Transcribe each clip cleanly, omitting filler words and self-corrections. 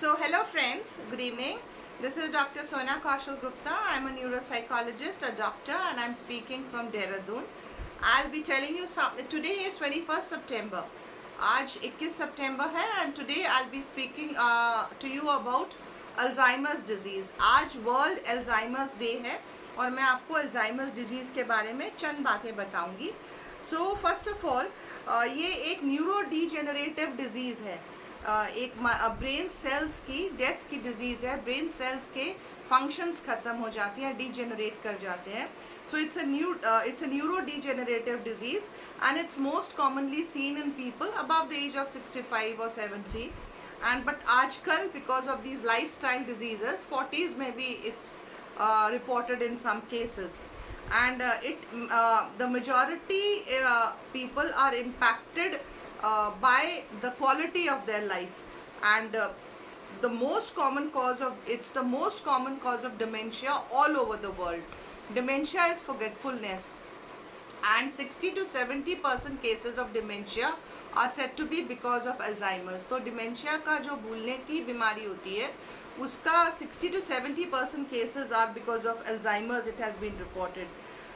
So hello friends, good evening. This is Dr. Sona Kaushal Gupta. I'm a neuropsychologist, a doctor, and I'm speaking from Dehradun. I'll be telling you something. Today is 21st September. आज 21 सितंबर है and today I'll be speaking to you about Alzheimer's disease. आज World Alzheimer's Day है और मैं आपको Alzheimer's disease के बारे में चंद बातें बताऊंगी. So first of all, ये एक न्यूरोडीजेनरेटिव डिजीज़ है. एक ब्रेन सेल्स की डेथ की डिजीज़ है. ब्रेन सेल्स के फंक्शंस ख़त्म हो जाती हैं, डीजेनरेट कर जाते हैं. So it's a neurodegenerative disease and it's most commonly seen in people above the age of 65 or 70. But आजकल because of these lifestyle diseases, 40s maybe it's reported in some cases. And the majority people are impacted by the quality of their life, and the most common cause of dementia all over the world. Dementia is forgetfulness, and 60 to 70% cases of dementia are said to be because of Alzheimer's. तो dementia का जो भूलने की बीमारी होती है उसका 60 to 70% cases are because of Alzheimer's, it has been reported.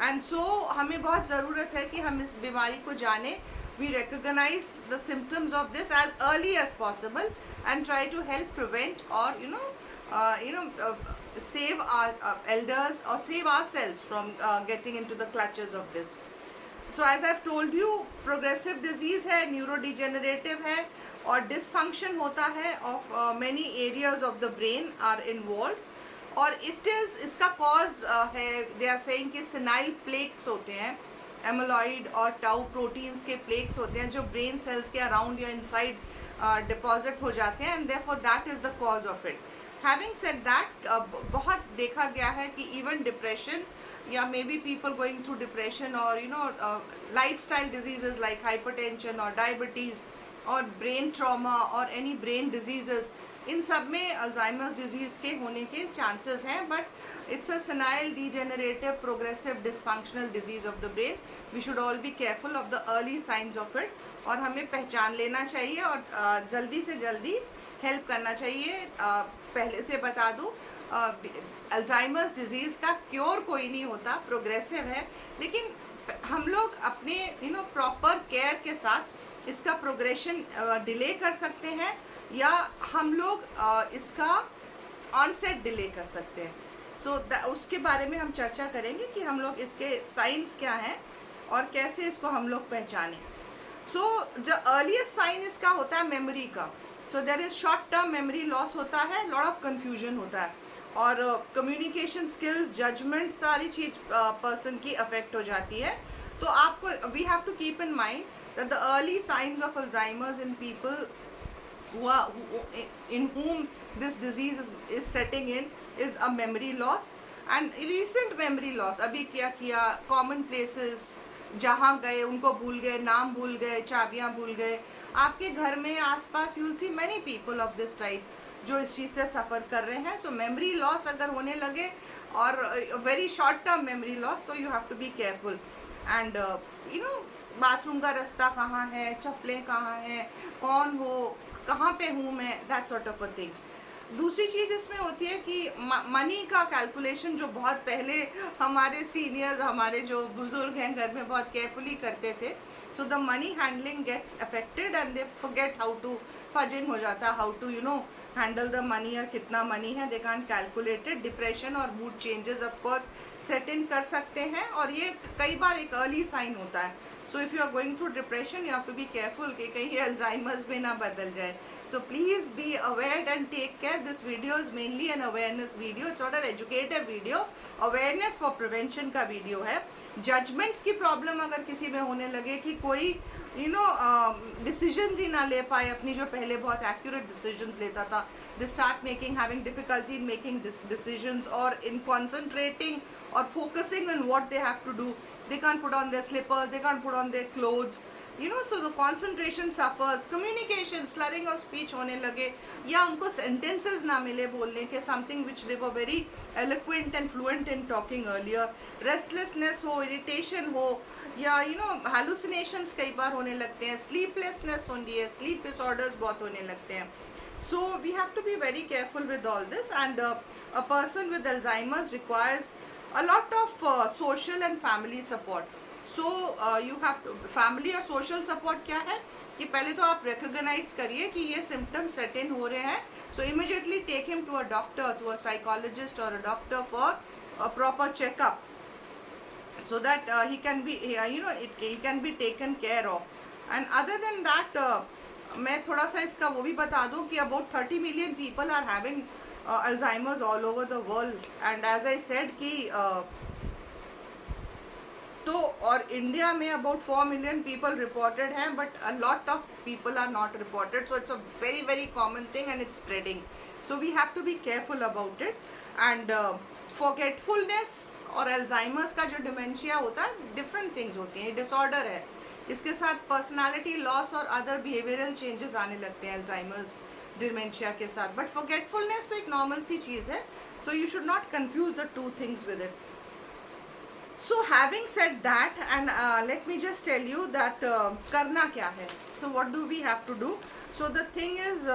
And so हमें बहुत ज़रूरत है कि हम इस बीमारी को जाने. We recognize the symptoms of this as early as possible and try to help prevent or save our elders or save ourselves from getting into the clutches of this. So as I've told you, progressive disease है, neurodegenerative है और dysfunction होता है of many areas of the brain are involved. और इसका cause है, they are saying कि senile plaques होते हैं, एमोलॉइड और टाउ प्रोटीन्स के प्लेक्स होते हैं जो ब्रेन सेल्स के अराउंड या इनसाइड डिपॉजिट हो जाते हैं, and therefore that is the cause of it. Having said that, बहुत देखा गया है कि इवन डिप्रेशन या may be people going through depression और लाइफस्टाइल डिजीजेज लाइक हाइपरटेंशन और डायबिटीज़ और ब्रेन ट्रॉमा और एनी ब्रेन डिजीजेस, इन सब में अल्जाइमर्स डिजीज़ के होने के चांसेस हैं. But it's a senile degenerative progressive dysfunctional disease of the brain. We should all be careful of the early signs of it, और हमें पहचान लेना चाहिए और जल्दी से जल्दी हेल्प करना चाहिए. पहले से बता दूँ, अल्जाइमर्स डिजीज़ का क्योर कोई नहीं होता, प्रोग्रेसिव है, लेकिन हम लोग अपने प्रॉपर केयर के साथ इसका प्रोग्रेशन डिले कर सकते हैं या हम लोग इसका ऑनसेट डिले कर सकते हैं. सो उसके बारे में हम चर्चा करेंगे कि हम लोग इसके साइंस क्या हैं और कैसे इसको हम लोग पहचानें. सो जो अर्लीस्ट साइन इसका होता है मेमोरी का. So there is short term memory loss होता है, लॉट ऑफ कन्फ्यूजन होता है, और कम्युनिकेशन स्किल्स, जजमेंट, सारी चीज पर्सन की अफेक्ट हो जाती है. तो आपको we have to keep in mind that the early signs of Alzheimer's in people in whom this disease is setting in is a memory loss and recent memory loss. अभी क्या किया, common places जहाँ गए उनको भूल गए, नाम भूल गए, चाबियाँ भूल गए. आपके घर में आसपास you'll see many people of this type जो इस चीज़ से सफ़र कर रहे हैं. So memory loss अगर होने लगे और very short term memory loss, so you have to be careful. And bathroom का रास्ता कहाँ है, चप्पलें कहाँ हैं, कौन हो, कहाँ पे हूँ मैं, that sort of a thing. दूसरी चीज़ इसमें होती है कि मनी का कैलकुलेशन जो बहुत पहले हमारे सीनियर्स, हमारे जो बुजुर्ग हैं घर में बहुत केयरफुली करते थे. So the money handling gets affected and they forget how to, fudging हो जाता है, how to handle the money, या कितना मनी है, they can't calculate it. Depression और mood changes of course set in कर सकते हैं और ये कई बार एक अर्ली साइन होता है. So if you are going through depression, you have to be careful कि कहीं Alzheimer's में ना बदल जाए. So please be aware and take care. This video is mainly an awareness video. It's not an educative video. Awareness for prevention का video है. Judgments की problem अगर किसी में होने लगे कि कोई decisions ही ना ले पाए अपनी, जो पहले बहुत accurate decisions लेता था, they start having difficulty in making decisions or in concentrating or focusing on what they have to do. They can't put on their slippers, they can't put on their clothes, so the concentration suffers. Communication, slurring of speech होने लगे, या उनको sentences ना मिले बोलने के, something which they were very eloquent and fluent in talking earlier. Restlessness हो, irritation हो, या hallucinations कई बार होने लगते हैं. Sleeplessness होती है, sleep disorders बहुत होने लगते हैं. So we have to be very careful with all this, and a person with Alzheimer's requires a lot of social and family support. So you have to, family और social support क्या है कि पहले तो आप recognize करिए कि ये symptoms set in हो रहे हैं, so immediately take him to a doctor, to a psychologist or a doctor for a proper checkup, so that he can be he can be taken care of. And other than that, मैं थोड़ा सा इसका वो भी बता दूं कि about 30 million people are having Alzheimer's all over the world, and as I said कि तो और इंडिया में अबाउट 4 million पीपल रिपोर्टेड हैं, but a lot of people are not reported, so it's a very very common thing and it's spreading. So we have to be careful about it. And forgetfulness और Alzheimer's का जो dementia होता है, different things होती हैं, disorder है. इसके साथ पर्सनालिटी लॉस और अदर बिहेवियरल चेंजेस आने लगते हैं अल्जाइमर्स डिमेंशिया के साथ. बट फॉरगेटफुलनेस तो एक नॉर्मल सी चीज़ है, so you should not confuse the two things with it. So having said that, and let me just tell you that करना क्या है. So what do we have to do? So the thing is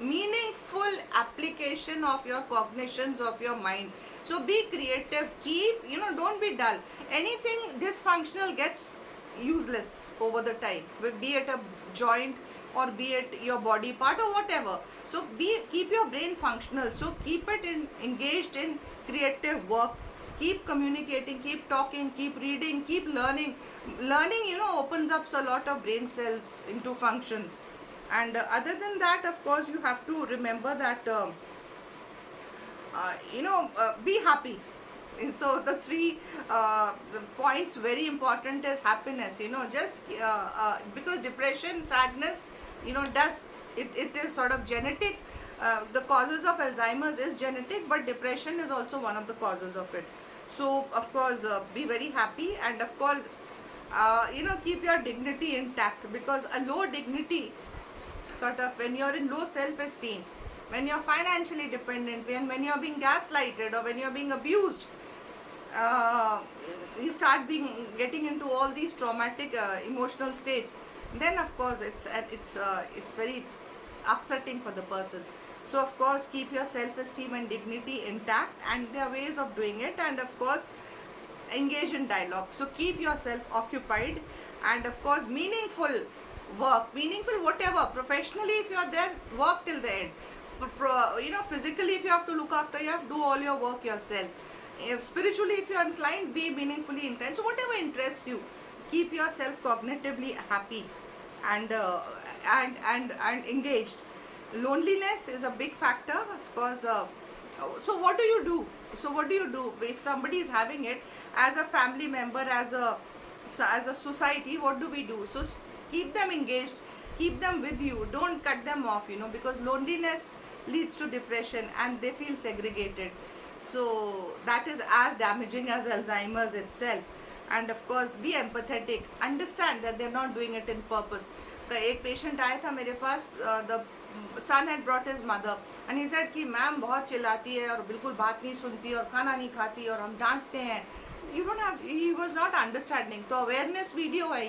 meaningful application of your cognitions of your mind. So be creative, keep, don't be dull. Anything dysfunctional gets useless over the time, be it a joint or be it your body part or whatever. So keep your brain functional. So keep it engaged in creative work. Keep communicating, keep talking, keep reading, keep learning. Learning, opens up a lot of brain cells into functions. And other than that, of course, you have to remember that be happy. And so the three points very important is happiness. Just because depression, sadness, does it is sort of genetic. The causes of Alzheimer's is genetic, but depression is also one of the causes of it. So of course be very happy, and of course keep your dignity intact, because a low dignity, sort of, when you're in low self-esteem, when you're financially dependent, when you're being gaslighted or when you're being abused, you start getting into all these traumatic emotional states, then of course it's very upsetting for the person. So of course keep your self-esteem and dignity intact, and there are ways of doing it. And of course engage in dialogue. So keep yourself occupied, and of course meaningful work, meaningful whatever. Professionally, if you are there, work till the end. Physically, if you have to look after, you have to do all your work yourself. Spiritually, if you are inclined, be meaningfully intense. So whatever interests you, keep yourself cognitively happy and engaged. Loneliness is a big factor, of course. So what do you do? If somebody is having it, as a family member, as a society, what do we do? So keep them engaged, keep them with you, don't cut them off, because loneliness leads to depression and they feel segregated. So that is as damaging as Alzheimer's itself. And of course be empathetic, understand that they're not doing it in purpose. एक patient आया था मेरे पास, the son had brought his mother and he said कि ma'am बहुत चिल्लाती है और बिल्कुल बात नहीं सुनती और खाना नहीं खाती और हम डांटते हैं. He was not understanding. तो awareness video है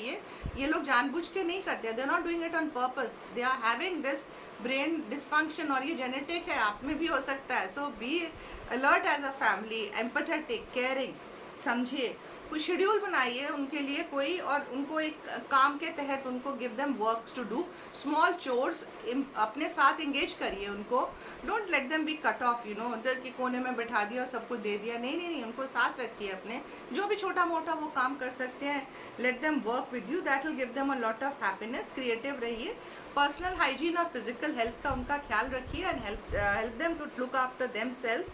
ये लोग जानबूझ के नहीं करते, they're not doing it on purpose. They are having this brain dysfunction, और ये genetic है, आप में भी हो सकता है. So be alert as a family, empathetic, caring. समझिए, कोई शेड्यूल बनाइए उनके लिए कोई, और उनको एक काम के तहत उनको give them works to do, small chores, अपने साथ एंगेज करिए उनको. Don't let them be cut off, कि कोने में बैठा दिया और सब कुछ दे दिया. नहीं, उनको साथ रखिए अपने, जो भी छोटा मोटा वो काम कर सकते हैं. Let them work with you, that will give them a lot of happiness. Creative रहिए, पर्सनल हाइजीन और फिजिकल हेल्थ का उनका ख्याल रखिए, and help them to look after themselves.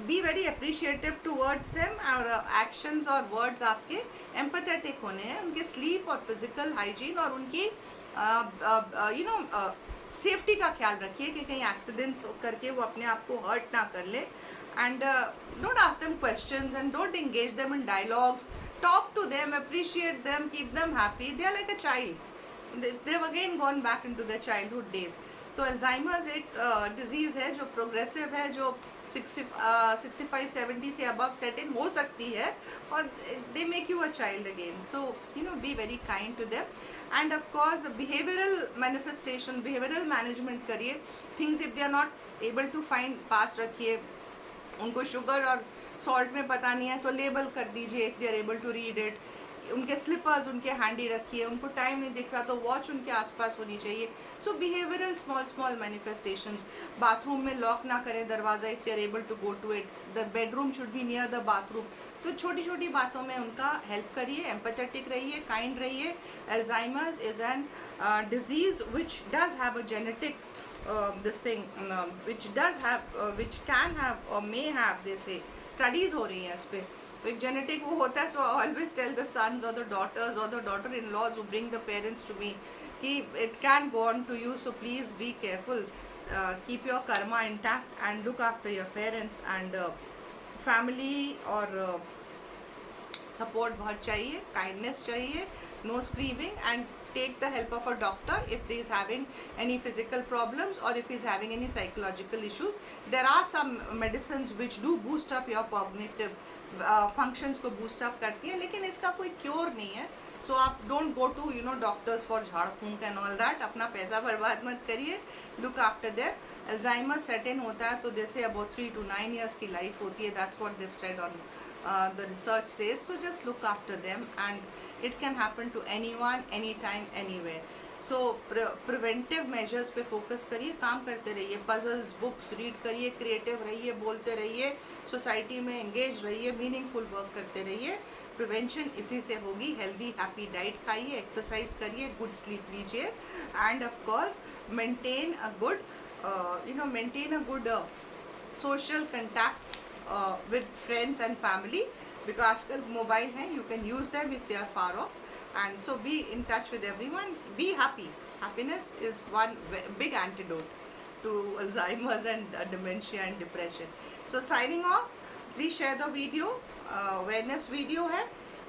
Be very appreciative towards them, और actions और words आपके empathetic होने हैं. उनके स्लीप और फिजिकल हाइजीन और उनकी सेफ्टी का ख्याल रखिए कि कहीं एक्सीडेंट्स करके वो अपने आप को हर्ट ना कर ले. And don't ask them questions and don't engage them in dialogues. Talk to them, appreciate them, keep them happy. They are like a child. They've again gone back into their childhood days. तो Alzheimer's एक disease है जो progressive है, जो 65-70 से above set इन हो सकती है, और they make you a child again. So be very kind to them. And of course behavioural manifestation, behavioural management करिए. Things if they are not able to find, पास रखिए. उनको शुगर और सॉल्ट में पता नहीं है तो लेबल कर दीजिए if they are able to read it. उनके स्लिपर्स उनके हैंडी रखिए. उनको टाइम नहीं दिख रहा तो वॉच उनके आसपास होनी चाहिए. So behavioural small small manifestations. Bathroom में लॉक ना करें दरवाज़ा if they are able to go to it. The bedroom should be near the bathroom. तो छोटी छोटी बातों में उनका हेल्प करिए, एम्पैथेटिक रहिए, काइंड रहिए. Alzheimer's is an disease which does have a genetic this thing which does have which can have or may have, they say studies हो रही हैं इस पे. एक जेनेटिक वो होता है. So I always tell the sons और द डॉटर्स और the daughter in laws who bring the parents to me कि it can go on to you. So please be careful, keep your karma intact and look after your parents. And family और support बहुत चाहिए, kindness चाहिए, no screaming, and take the help of a doctor if he is having any physical problems or if he is having any psychological issues. There are some medicines which do boost up your cognitive functions को boost up करती हैं, लेकिन इसका कोई cure नहीं है. So आप don't go to doctors for झाड़ फूंक एंड ऑल दैट. अपना पैसा बर्बाद मत करिए. Look after them. Alzheimer set in होता है तो जैसे अबाउट 3 to 9 years की लाइफ होती है. That's what they've said on the research says. So just look after them, and it can happen to anyone, anytime, anywhere. So preventive measures पे focus करिए, काम करते रहिए. पजल्स, बुक्स रीड करिए, creative रहिए, बोलते रहिए, सोसाइटी में एंगेज रहिए, मीनिंगफुल वर्क करते रहिए. प्रिवेंशन इसी से होगी. हेल्दी हैप्पी डाइट खाइए, एक्सरसाइज करिए, गुड स्लीप लीजिए, and of course maintain a good social contact with friends and family, because आजकल मोबाइल हैं, you can use them if they are far off. And so be in touch with everyone. Be happy. Happiness is one big antidote to Alzheimer's and dementia and depression. So signing off. Please share the video. Awareness video है,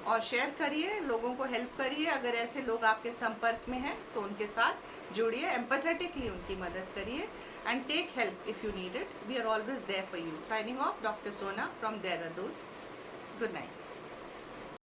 और share करिए, लोगों को help करिए. अगर ऐसे लोग आपके संपर्क में हैं तो उनके साथ जुड़िए, एम्पैथेटिकली उनकी मदद करिए, and take help if you need it. We are always there for you. Signing off, doctor Sona from Dehradun. Good night.